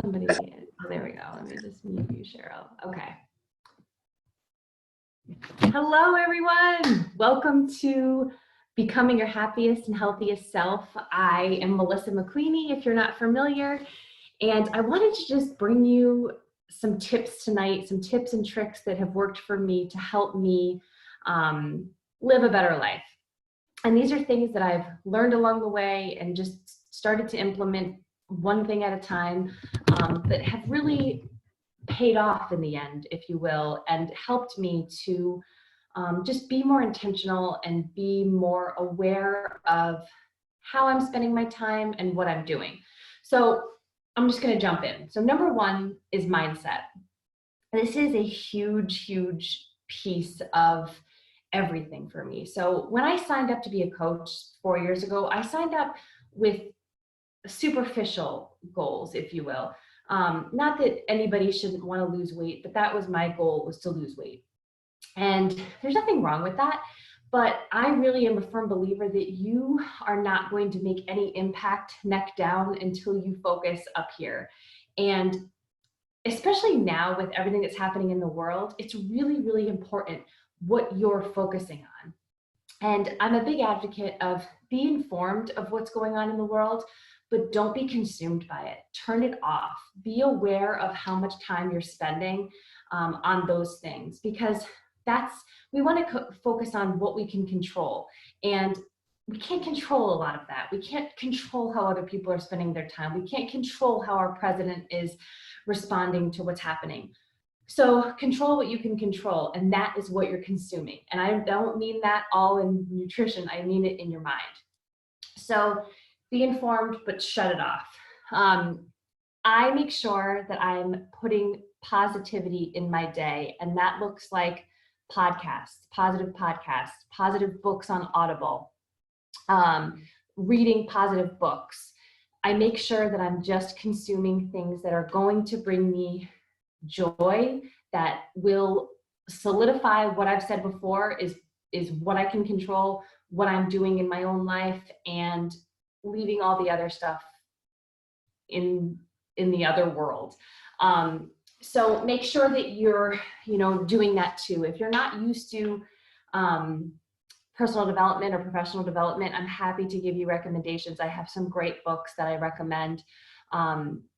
Somebody, oh, there we go. Let me just mute you, Cheryl. Okay. Hello, everyone. Welcome to Becoming Your Happiest and Healthiest Self. I am Melissa McQueenie, if you're not familiar, and I wanted to just bring you some tips tonight, some tips and tricks that have worked for me to help me live a better life. And these are things that I've learned along the way and just started to implement one thing at a time that have really paid off in the end, if you will, and helped me to just be more intentional and be more aware of how I'm spending my time and what I'm doing. So I'm just going to jump in. So number one is mindset. This is a huge, huge piece of everything for me. So when I signed up to be a coach 4 years ago, I signed up with superficial goals, if you will. Not that anybody shouldn't want to lose weight, but that was my goal, was to lose weight. And there's nothing wrong with that, but I really am a firm believer that you are not going to make any impact neck down until you focus up here. And especially now with everything that's happening in the world, it's really, really important what you're focusing on. And I'm a big advocate of be informed of what's going on in the world, but don't be consumed by it. Turn it off. Be aware of how much time you're spending on those things, because we want to focus on what we can control. And we can't control a lot of that. We can't control how other people are spending their time. We can't control how our president is responding to what's happening. So control what you can control, and that is what you're consuming. And I don't mean that all in nutrition, I mean it in your mind. So be informed, but shut it off. I make sure that I'm putting positivity in my day, and that looks like podcasts, positive books on Audible, reading positive books. I make sure that I'm just consuming things that are going to bring me joy, that will solidify what I've said before is what I can control, what I'm doing in my own life, and leaving all the other stuff in the other world. So make sure that you're, doing that too. If you're not used to personal development or professional development, I'm happy to give you recommendations. I have some great books that I recommend.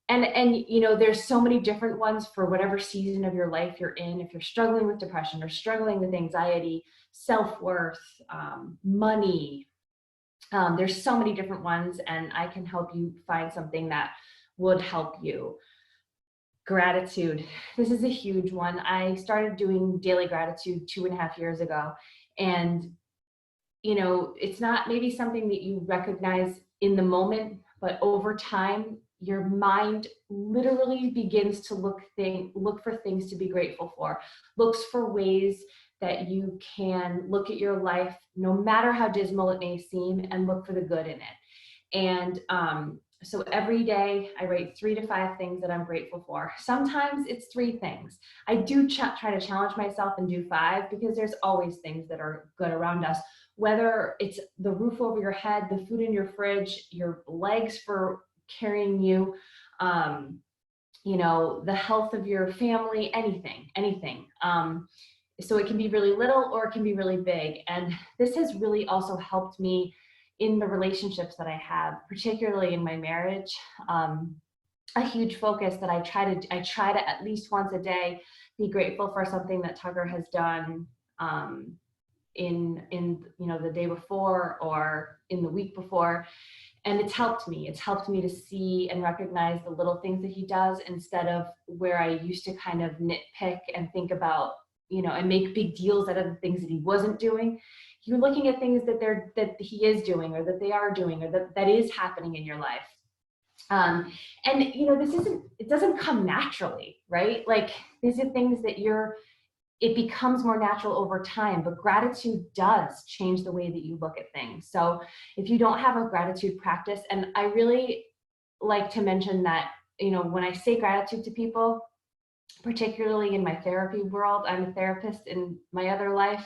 And there's so many different ones for whatever season of your life you're in. If you're struggling with depression or struggling with anxiety, self-worth, money, there's so many different ones, and I can help you find something that would help you. Gratitude. This is a huge one. I started doing daily gratitude 2.5 years ago, and it's not maybe something that you recognize in the moment, but over time, your mind literally begins to look for things to be grateful for, looks for ways that you can look at your life, no matter how dismal it may seem, and look for the good in it. And so every day I write 3 to 5 things that I'm grateful for. Sometimes it's 3 things. I do try to challenge myself and do 5, because there's always things that are good around us, whether it's the roof over your head, the food in your fridge, your legs for carrying you, the health of your family, anything. So it can be really little or it can be really big. And this has really also helped me in the relationships that I have, particularly in my marriage. A huge focus that I try to at least once a day be grateful for something that Tucker has done in the day before or in the week before. And it's helped me. It's helped me to see and recognize the little things that he does, instead of where I used to kind of nitpick and think about, and make big deals out of the things that he wasn't doing. You're looking at things that he is doing, or that they are doing, or that is happening in your life. And it doesn't come naturally, right? Like, these are things that it becomes more natural over time, but gratitude does change the way that you look at things. So if you don't have a gratitude practice, and I really like to mention that, when I say gratitude to people, particularly in my therapy world, I'm a therapist in my other life,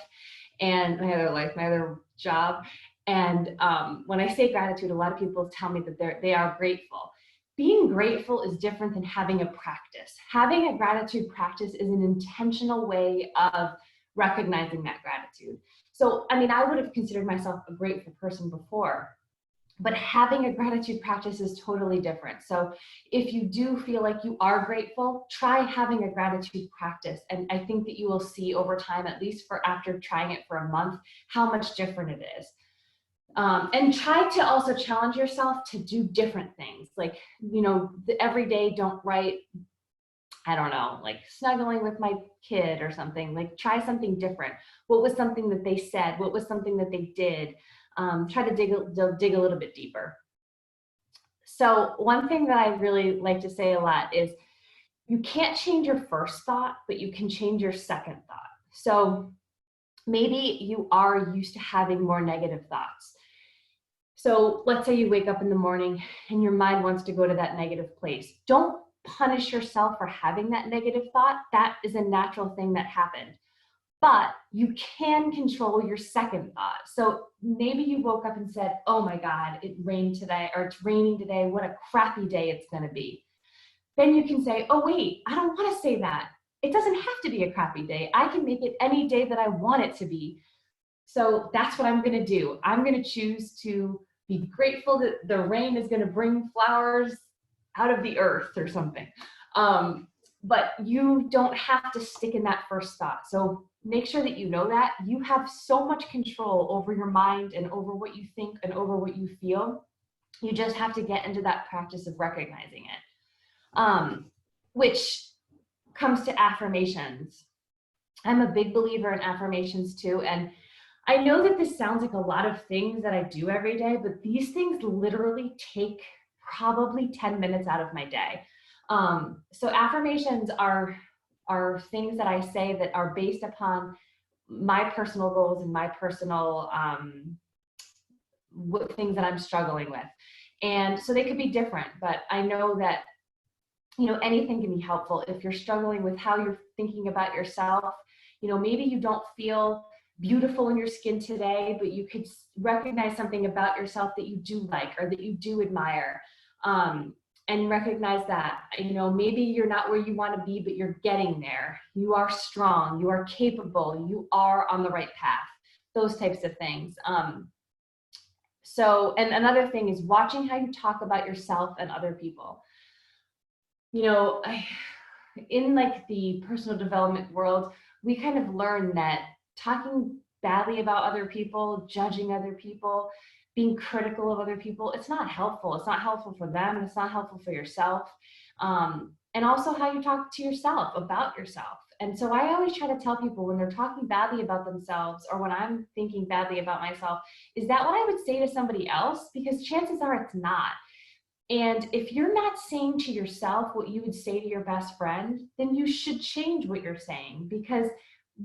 and my other job. And when I say gratitude, a lot of people tell me that they are grateful. Being grateful is different than having a practice. Having a gratitude practice is an intentional way of recognizing that gratitude. So, I mean, I would have considered myself a grateful person before, but having a gratitude practice is totally different. So if you do feel like you are grateful, try having a gratitude practice. And I think that you will see over time, at least for after trying it for a month, how much different it is. And try to also challenge yourself to do different things. Like, you know, every day don't write, I don't know, like snuggling with my kid or something. Like, try something different. What was something that they said? What was something that they did? Try to dig a little bit deeper. So one thing that I really like to say a lot is you can't change your first thought, but you can change your second thought. So maybe you are used to having more negative thoughts. So let's say you wake up in the morning and your mind wants to go to that negative place. Don't punish yourself for having that negative thought. That is a natural thing that happened. But you can control your second thought. So maybe you woke up and said, oh my God, it rained today, or it's raining today. What a crappy day it's going to be. Then you can say, oh wait, I don't want to say that. It doesn't have to be a crappy day. I can make it any day that I want it to be. So that's what I'm going to do. I'm going to choose to be grateful that the rain is going to bring flowers out of the earth or something. But you don't have to stick in that first thought. So make sure that you know that you have so much control over your mind and over what you think and over what you feel. You just have to get into that practice of recognizing it, which comes to affirmations. I'm a big believer in affirmations too. And I know that this sounds like a lot of things that I do every day, but these things literally take probably 10 minutes out of my day. So affirmations are things that I say that are based upon my personal goals and my personal things that I'm struggling with. And so they could be different, but I know that, you know, anything can be helpful. If you're struggling with how you're thinking about yourself, you know, maybe you don't feel beautiful in your skin today, but you could recognize something about yourself that you do like or that you do admire. And recognize that, you know, maybe you're not where you want to be, but you're getting there. You are strong, you are capable, you are on the right path, those types of things. So, and another thing is watching how you talk about yourself and other people. You know, in like the personal development world, we kind of learn that talking badly about other people, judging other people, being critical of other people, it's not helpful. It's not helpful for them. It's not helpful for yourself. And also how you talk to yourself about yourself. And so I always try to tell people when they're talking badly about themselves or when I'm thinking badly about myself, is that what I would say to somebody else? Because chances are it's not. And if you're not saying to yourself what you would say to your best friend, then you should change what you're saying, because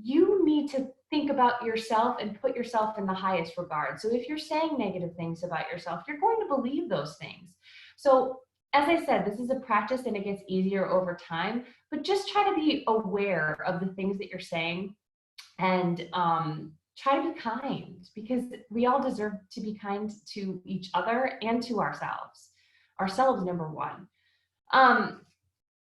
you need to think about yourself and put yourself in the highest regard. So if you're saying negative things about yourself, you're going to believe those things. So as I said, this is a practice and it gets easier over time, but just try to be aware of the things that you're saying and try to be kind, because we all deserve to be kind to each other and to ourselves. Ourselves, number one.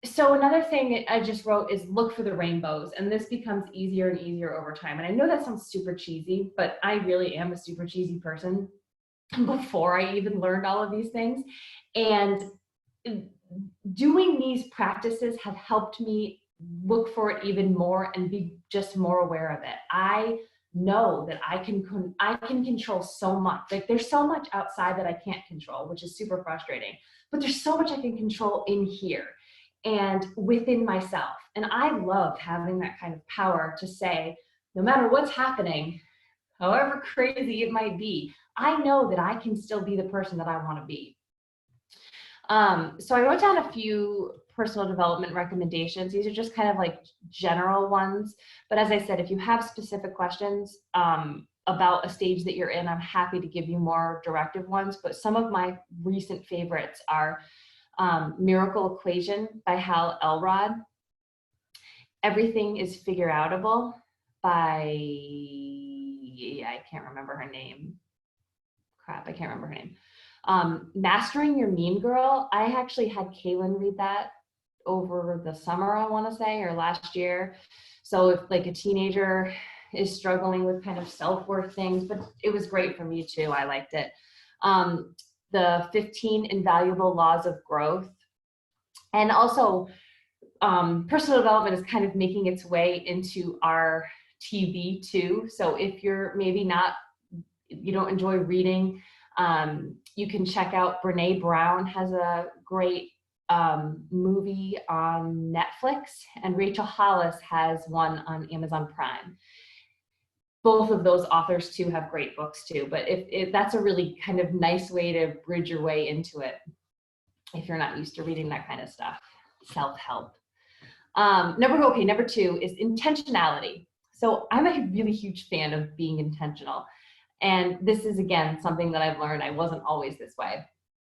So another thing I just wrote is look for the rainbows, and this becomes easier and easier over time. And I know that sounds super cheesy, but I really am a super cheesy person before I even learned all of these things. And doing these practices have helped me look for it even more and be just more aware of it. I know that I can control so much. Like, there's so much outside that I can't control, which is super frustrating, but there's so much I can control in here and within myself. And I love having that kind of power to say, no matter what's happening, however crazy it might be, I know that I can still be the person that I want to be. So I wrote down a few personal development recommendations. These are just kind of like general ones. But as I said, if you have specific questions about a stage that you're in, I'm happy to give you more directive ones. But some of my recent favorites are Miracle Equation by Hal Elrod, Everything is Figure Outable by, I can't remember her name. crap, I can't remember her name. Mastering Your Mean Girl. I actually had Kaylin read that over the summer, I want to say, or last year. So if like a teenager is struggling with kind of self-worth things, but it was great for me too. I liked it. The 15 Invaluable Laws of Growth. And also personal development is kind of making its way into our TV too. So if you're maybe you don't enjoy reading, you can check out Brene Brown has a great movie on Netflix, and Rachel Hollis has one on Amazon Prime. Both of those authors too have great books too, but if that's a really kind of nice way to bridge your way into it if you're not used to reading that kind of stuff. Self-help. Number 2 is intentionality. So I'm a really huge fan of being intentional. And this is, again, something that I've learned. I wasn't always this way.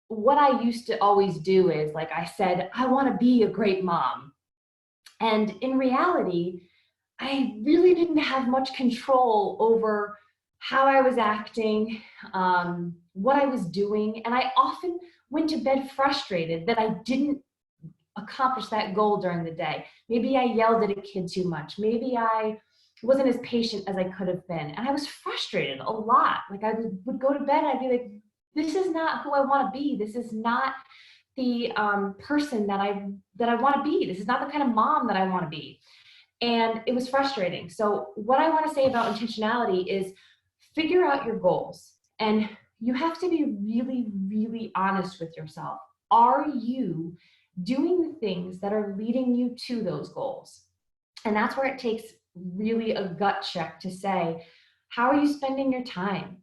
What I used to always do is, like I said, I want to be a great mom. And in reality, I really didn't have much control over how I was acting, what I was doing. And I often went to bed frustrated that I didn't accomplish that goal during the day. Maybe I yelled at a kid too much. Maybe I wasn't as patient as I could have been. And I was frustrated a lot. Like I would go to bed and I'd be like, this is not who I want to be. This is not the person that I want to be. This is not the kind of mom that I want to be. And it was frustrating. So what I want to say about intentionality is figure out your goals. And you have to be really, really honest with yourself. Are you doing the things that are leading you to those goals? And that's where it takes really a gut check to say, how are you spending your time?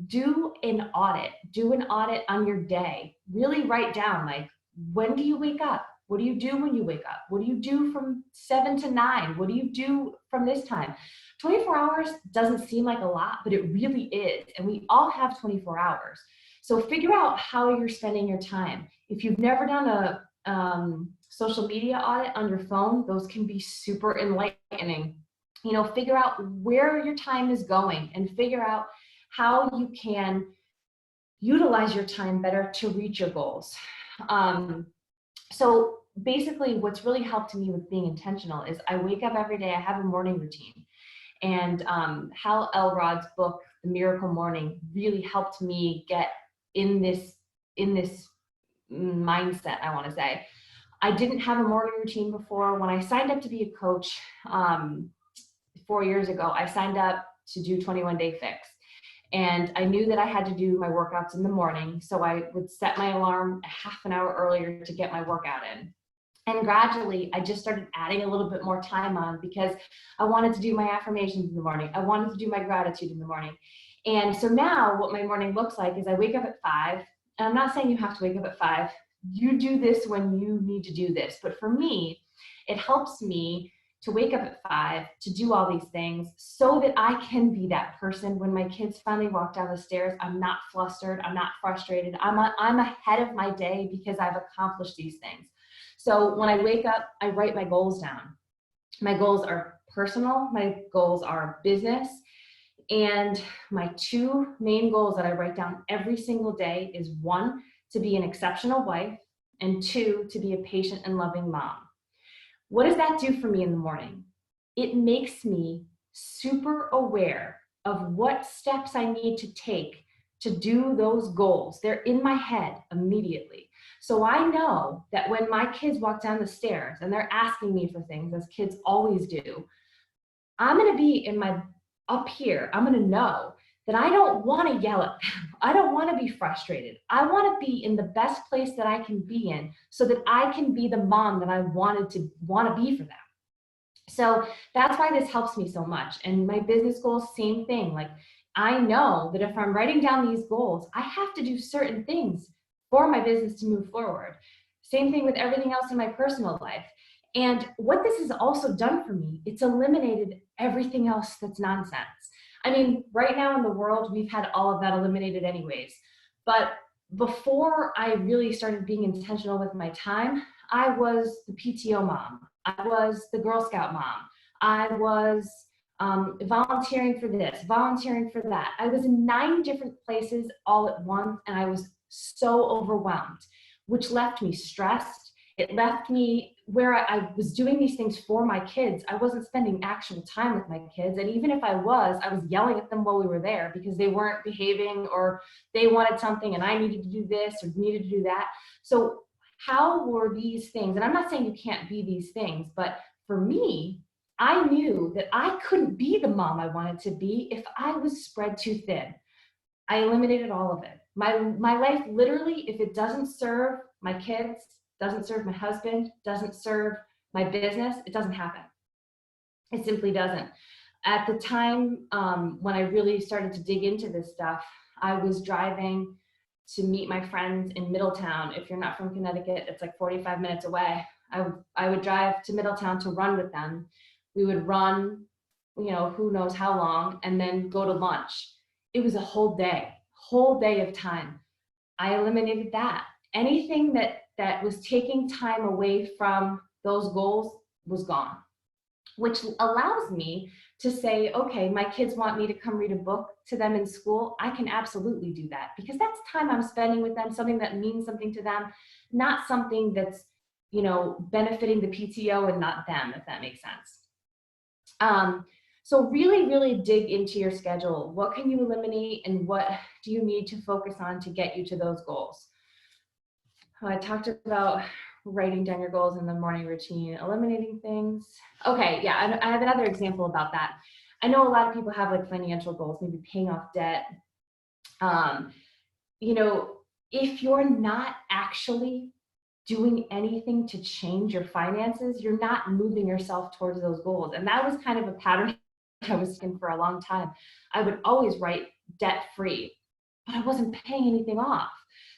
Do an audit. Do an audit on your day. Really write down, like, when do you wake up? What do you do when you wake up? What do you do from 7 to 9? What do you do from this time? 24 hours doesn't seem like a lot, but it really is. And we all have 24 hours. So figure out how you're spending your time. If you've never done a social media audit on your phone, those can be super enlightening. You know, figure out where your time is going and figure out how you can utilize your time better to reach your goals. So basically what's really helped me with being intentional is I wake up every day, I have a morning routine. And Hal Elrod's book, The Miracle Morning, really helped me get in this mindset, I want to say. I didn't have a morning routine before. When I signed up to be a coach 4 years ago, I signed up to do 21 Day Fix. And I knew that I had to do my workouts in the morning, so I would set my alarm a half an hour earlier to get my workout in. And gradually, I just started adding a little bit more time on because I wanted to do my affirmations in the morning. I wanted to do my gratitude in the morning. And so now what my morning looks like is I wake up at 5. And I'm not saying you have to wake up at 5. You do this when you need to do this. But for me, it helps me to wake up at 5, to do all these things so that I can be that person when my kids finally walk down the stairs. I'm not flustered. I'm not frustrated. I'm ahead of my day because I've accomplished these things. So when I wake up, I write my goals down. My goals are personal. My goals are business. And my 2 main goals that I write down every single day is 1, to be an exceptional wife, and 2, to be a patient and loving mom. What does that do for me in the morning? It makes me super aware of what steps I need to take to do those goals. They're in my head immediately. So I know that when my kids walk down the stairs and they're asking me for things, as kids always do, I'm going to be up here. I'm going to know that I don't want to yell at them. I don't want to be frustrated. I want to be in the best place that I can be in so that I can be the mom that I want to be for them. So that's why this helps me so much. And my business goals, same thing. Like, I know that if I'm writing down these goals, I have to do certain things for my business to move forward. Same thing with everything else in my personal life. And what this has also done for me, it's eliminated everything else that's nonsense. I mean, right now in the world, we've had all of that eliminated anyways. But before I really started being intentional with my time, I was the PTO mom. I was the Girl Scout mom. I was volunteering for this, volunteering for that. I was in 9 different places all at once, and I was so overwhelmed, which left me stressed. It left me where I was doing these things for my kids. I wasn't spending actual time with my kids. And even if I was yelling at them while we were there because they weren't behaving, or they wanted something and I needed to do this or needed to do that. So how were these things? And I'm not saying you can't be these things, but for me, I knew that I couldn't be the mom I wanted to be if I was spread too thin. I eliminated all of it. My life, literally, if it doesn't serve my kids, doesn't serve my husband, doesn't serve my business, it doesn't happen. It simply doesn't. At the time when I really started to dig into this stuff, I was driving to meet my friends in Middletown. If you're not from Connecticut, it's like 45 minutes away. I would drive to Middletown to run with them. We would run, who knows how long, and then go to lunch. It was a whole day of time. I eliminated that. Anything that was taking time away from those goals was gone, which allows me to say, okay, my kids want me to come read a book to them in school. I can absolutely do that, because that's time I'm spending with them, something that means something to them, not something that's, benefiting the PTO and not them, if that makes sense. So really, really dig into your schedule. What can you eliminate, and what do you need to focus on to get you to those goals? I talked about writing down your goals in the morning routine, eliminating things. Okay, yeah, I have another example about that. I know a lot of people have like financial goals, maybe paying off debt. If you're not actually doing anything to change your finances, you're not moving yourself towards those goals. And that was kind of a pattern I was in for a long time. I would always write debt free, but I wasn't paying anything off.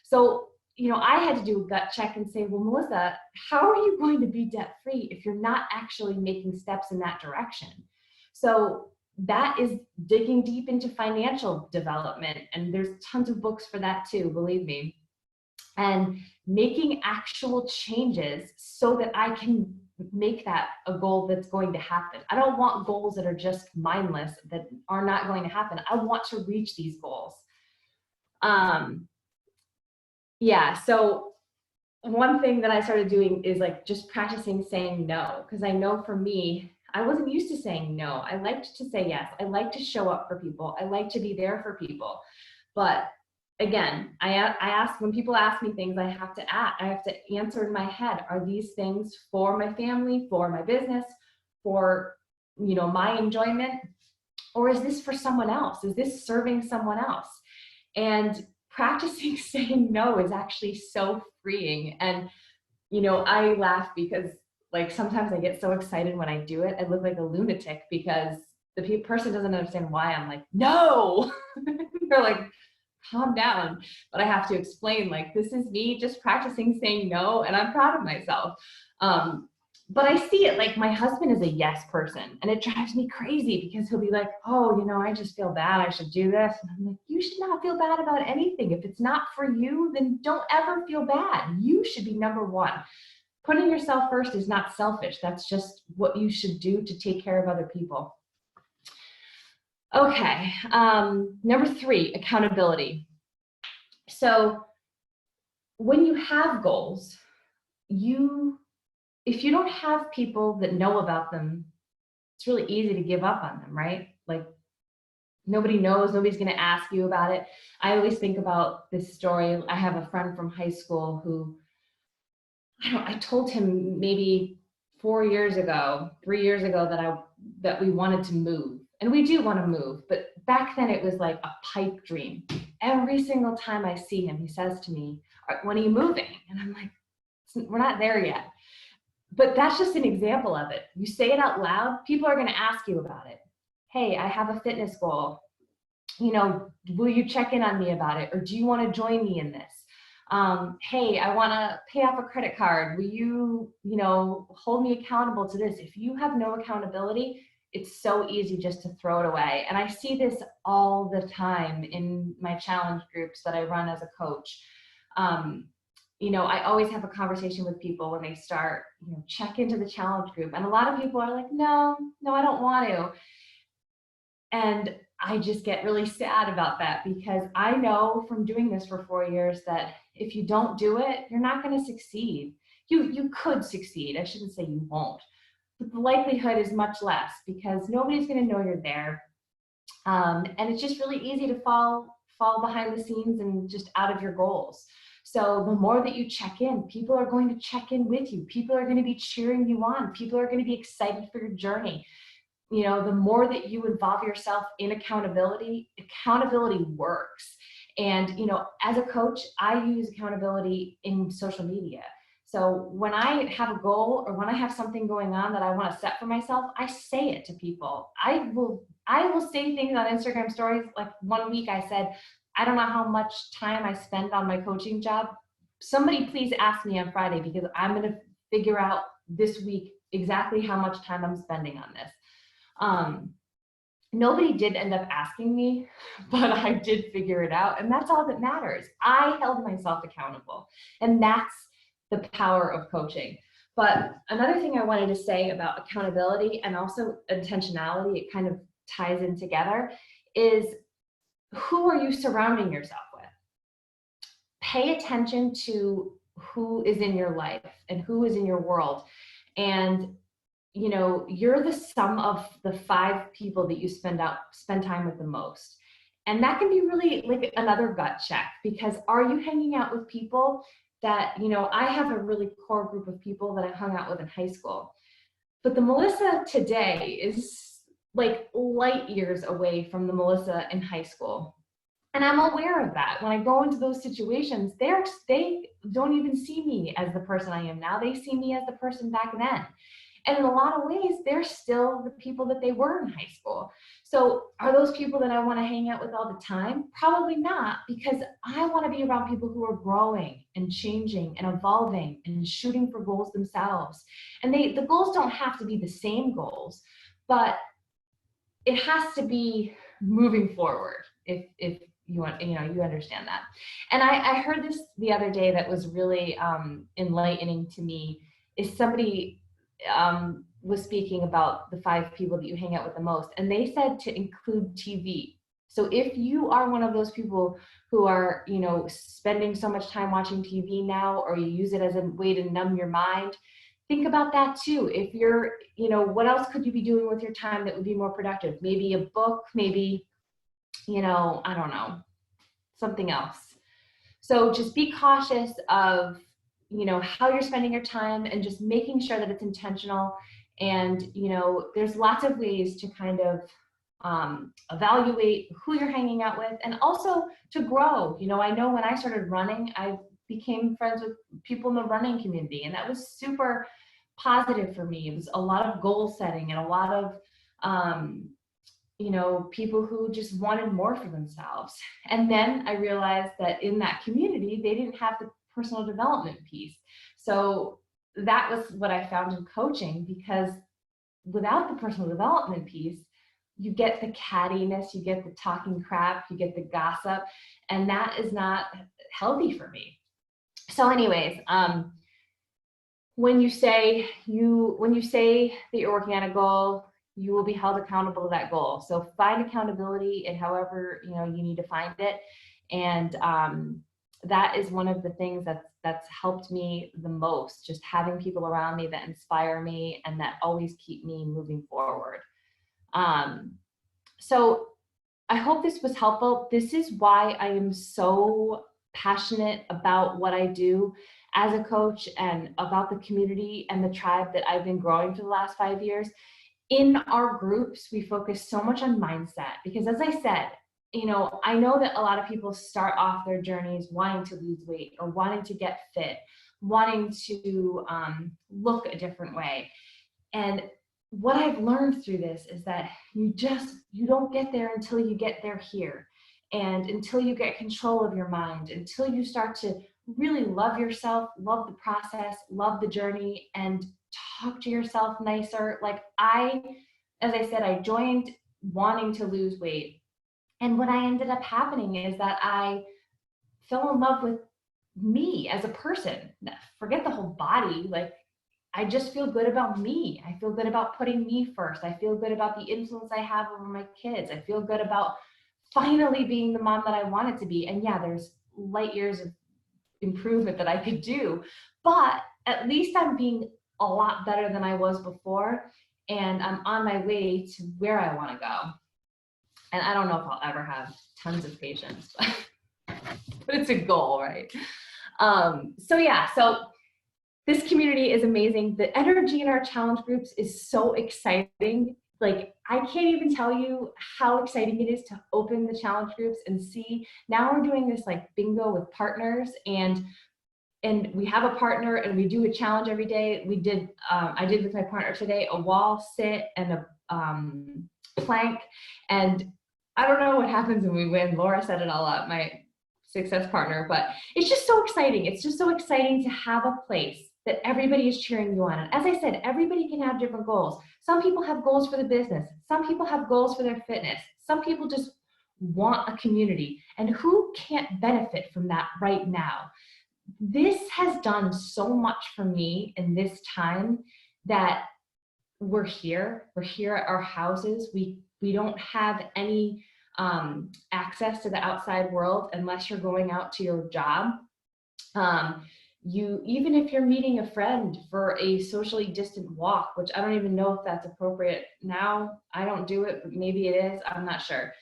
So, I had to do a gut check and say, well, Melissa, how are you going to be debt free if you're not actually making steps in that direction? So that is digging deep into financial development. And there's tons of books for that too, believe me. And making actual changes so that I can make that a goal that's going to happen. I don't want goals that are just mindless, that are not going to happen. I want to reach these goals. So one thing that I started doing is like just practicing saying no, because I know for me, I wasn't used to saying no. I liked to say yes. I like to show up for people. I like to be there for people. But again, I ask, when people ask me things, I have to answer in my head, are these things for my family, for my business, for, my enjoyment, or is this for someone else? Is this serving someone else? And practicing saying no is actually so freeing. And, I laugh because like sometimes I get so excited when I do it. I look like a lunatic because the person doesn't understand why I'm like, no. They're like, calm down. But I have to explain, like, this is me just practicing saying no, and I'm proud of myself. But I see it, like my husband is a yes person, and it drives me crazy because he'll be like, oh, I just feel bad, I should do this. And I'm like, you should not feel bad about anything. If it's not for you, then don't ever feel bad. You should be number one. Putting yourself first is not selfish. That's just what you should do to take care of other people. Okay, number 3, accountability. So when you have goals, if you don't have people that know about them, it's really easy to give up on them, right? Like nobody knows, nobody's going to ask you about it. I always think about this story. I have a friend from high school who, I told him maybe 3 years ago that we wanted to move. And we do want to move, but back then it was like a pipe dream. Every single time I see him, he says to me, when are you moving? And I'm like, we're not there yet. But that's just an example of it. You say it out loud, people are going to ask you about it. Hey, I have a fitness goal. Will you check in on me about it? Or do you want to join me in this? Hey, I want to pay off a credit card. Will you, hold me accountable to this? If you have no accountability, it's so easy just to throw it away. And I see this all the time in my challenge groups that I run as a coach. I always have a conversation with people when they start, check into the challenge group. And a lot of people are like, no, I don't want to. And I just get really sad about that, because I know from doing this for 4 years that if you don't do it, you're not going to succeed. You could succeed. I shouldn't say you won't, but the likelihood is much less, because nobody's going to know you're there. And it's just really easy to fall behind the scenes and just out of your goals. So the more that you check in, people are going to check in with you. People are going to be cheering you on. People are going to be excited for your journey. You know, the more that you involve yourself in accountability works. And, you know, as a coach, I use accountability in social media. So when I have a goal, or when I have something going on that I want to set for myself, I say it to people. I will say things on Instagram stories. Like one week I said, I don't know how much time I spend on my coaching job. Somebody please ask me on Friday, because I'm going to figure out this week exactly how much time I'm spending on this. Nobody did end up asking me, but I did figure it out, and that's all that matters. I held myself accountable, and that's the power of coaching. But another thing I wanted to say about accountability and also intentionality, it kind of ties in together, is who are you surrounding yourself with? Pay attention to who is in your life and who is in your world. And you know, you're the sum of the 5 people that you spend time with the most. And that can be really like another gut check, because are you hanging out with people that, you know, I have a really core group of people that I hung out with in high school, but the Melissa today is like light years away from the Melissa in high school. And I'm aware of that. When I go into those situations, they don't even see me as the person I am now. They see me as the person back then. And in a lot of ways, they're still the people that they were in high school. So are those people that I want to hang out with all the time? Probably not, because I want to be around people who are growing and changing and evolving and shooting for goals themselves. And the goals don't have to be the same goals, but it has to be moving forward, if you want, you know, you understand that. And I heard this the other day that was really enlightening to me. Is somebody was speaking about the 5 people that you hang out with the most, and they said to include TV. So if you are one of those people who are, you know, spending so much time watching TV now, or you use it as a way to numb your mind, think about that too. If you're, you know, what else could you be doing with your time that would be more productive? Maybe a book, maybe, you know, I don't know, something else. So just be cautious of, you know, how you're spending your time, and just making sure that it's intentional. And, you know, there's lots of ways to kind of evaluate who you're hanging out with, and also to grow. You know, I know when I started running, I became friends with people in the running community, and that was super positive for me. It was a lot of goal setting and a lot of, you know, people who just wanted more for themselves. And then I realized that in that community, they didn't have the personal development piece. So that was what I found in coaching, because without the personal development piece, you get the cattiness, you get the talking crap, you get the gossip, and that is not healthy for me. So anyways, when you say that you're working on a goal, you will be held accountable to that goal. So find accountability in however, you know, you need to find it. And that is one of the things that's helped me the most, just having people around me that inspire me and that always keep me moving forward. So I hope this was helpful. This is why I am so passionate about what I do as a coach, and about the community and the tribe that I've been growing for the last 5 years. In our groups, we focus so much on mindset, because as I said, you know, I know that a lot of people start off their journeys wanting to lose weight, or wanting to get fit, wanting to look a different way. And what I've learned through this is that you don't get there until you get there here. And until you get control of your mind, until you start to really love yourself, love the process, love the journey, and talk to yourself nicer. Like as I said, I joined wanting to lose weight. And what I ended up happening is that I fell in love with me as a person. Forget the whole body. Like, I just feel good about me. I feel good about putting me first. I feel good about the influence I have over my kids. I feel good about finally being the mom that I wanted to be. And yeah, there's light years of improvement that I could do, but at least I'm being a lot better than I was before. And I'm on my way to where I want to go. And I don't know if I'll ever have tons of patience, but it's a goal, right? So yeah, so this community is amazing. The energy in our challenge groups is so exciting. Like, I can't even tell you how exciting it is to open the challenge groups and see. Now we're doing this like bingo with partners, and we have a partner and we do a challenge every day. We did, I did with my partner today, a wall sit and a plank. And I don't know what happens when we win. Laura set it all up, my success partner, but it's just so exciting. It's just so exciting to have a place that everybody is cheering you on. And as I said, everybody can have different goals. Some people have goals for the business. Some people have goals for their fitness. Some people just want a community. And who can't benefit from that right now? This has done so much for me in this time that we're here at our houses. We don't have any access to the outside world unless you're going out to your job. Even if you're meeting a friend for a socially distant walk, which I don't even know if that's appropriate now. I don't do it, but maybe it is, I'm not sure.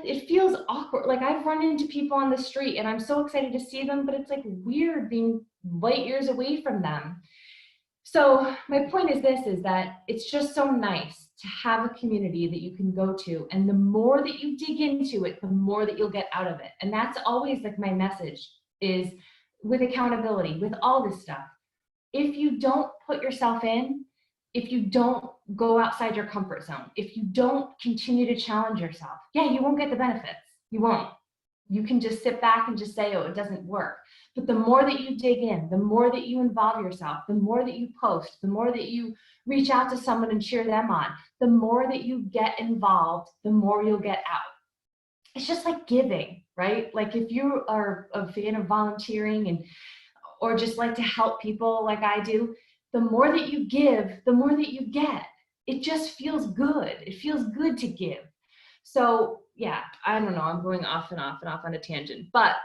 It feels awkward. Like, I've run into people on the street and I'm so excited to see them, but it's like weird being light years away from them. So my point is this, is that it's just so nice to have a community that you can go to. And the more that you dig into it, the more that you'll get out of it. And that's always like my message is with accountability, with all this stuff. If you don't put yourself in, if you don't go outside your comfort zone, if you don't continue to challenge yourself, yeah, you won't get the benefits. You won't. You can just sit back and just say, oh, it doesn't work. But the more that you dig in, the more that you involve yourself, the more that you post, the more that you reach out to someone and cheer them on, the more that you get involved, the more you'll get out. It's just like giving, right? Like, if you are a fan of volunteering or just like to help people like I do, the more that you give, the more that you get. It just feels good. It feels good to give. So yeah, I don't know, I'm going off and off on a tangent, but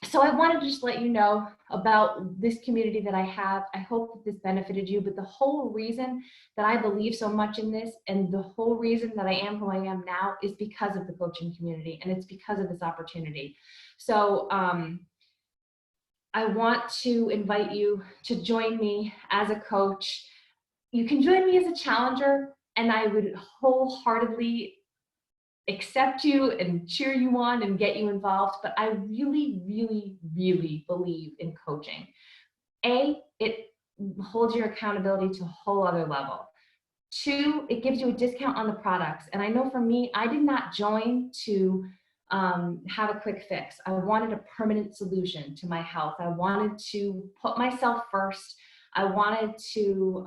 so I wanted to just let you know about this community that I have. I hope that this benefited you, but the whole reason that I believe so much in this and the whole reason that I am who I am now is because of the coaching community, and it's because of this opportunity. So I want to invite you to join me as a coach. You can join me as a challenger, and I would wholeheartedly accept you and cheer you on and get you involved. But I really, really, really believe in coaching. It holds your accountability to a whole other level. 2, it gives you a discount on the products. And I know for me, I did not join to have a quick fix. I wanted a permanent solution to my health. I wanted to put myself first. I wanted to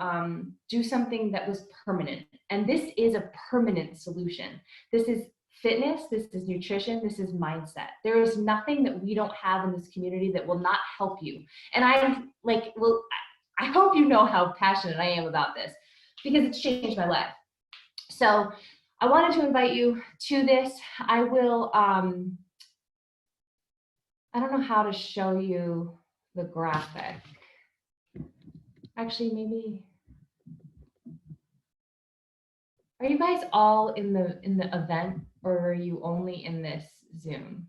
do something that was permanent. And this is a permanent solution. This is fitness, this is nutrition, this is mindset. There is nothing that we don't have in this community that will not help you. And I hope you know how passionate I am about this, because it's changed my life. So I wanted to invite you to this. I will, I don't know how to show you the graphic. Actually, maybe. Are you guys all in the event, or are you only in this Zoom?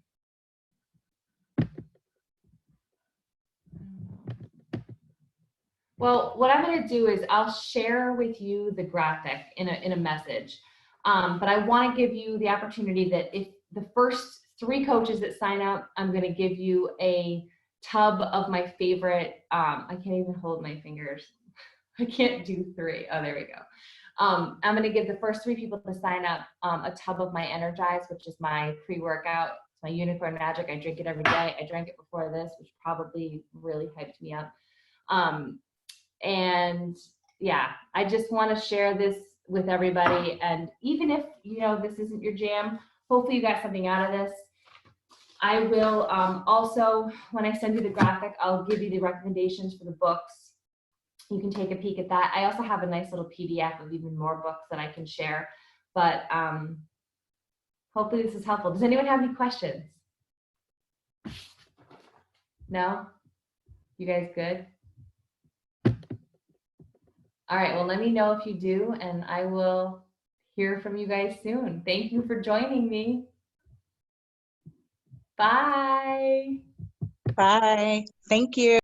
Well, what I'm going to do is I'll share with you the graphic in a message. But I want to give you the opportunity that if the first 3 coaches that sign up, I'm going to give you a tub of my favorite. I can't even hold my fingers. I can't do 3. Oh, there we go. I'm going to give the first 3 people to sign up a tub of my Energize, which is my pre-workout. It's my unicorn magic. I drink it every day. I drank it before this, which probably really hyped me up. And yeah, I just want to share this with everybody. And even if, this isn't your jam, hopefully you got something out of this. I will also, when I send you the graphic, I'll give you the recommendations for the books. You can take a peek at that. I also have a nice little PDF of even more books that I can share. But hopefully this is helpful. Does anyone have any questions? No? You guys good? All right, well, let me know if you do, and I will hear from you guys soon. Thank you for joining me. Bye. Bye. Thank you.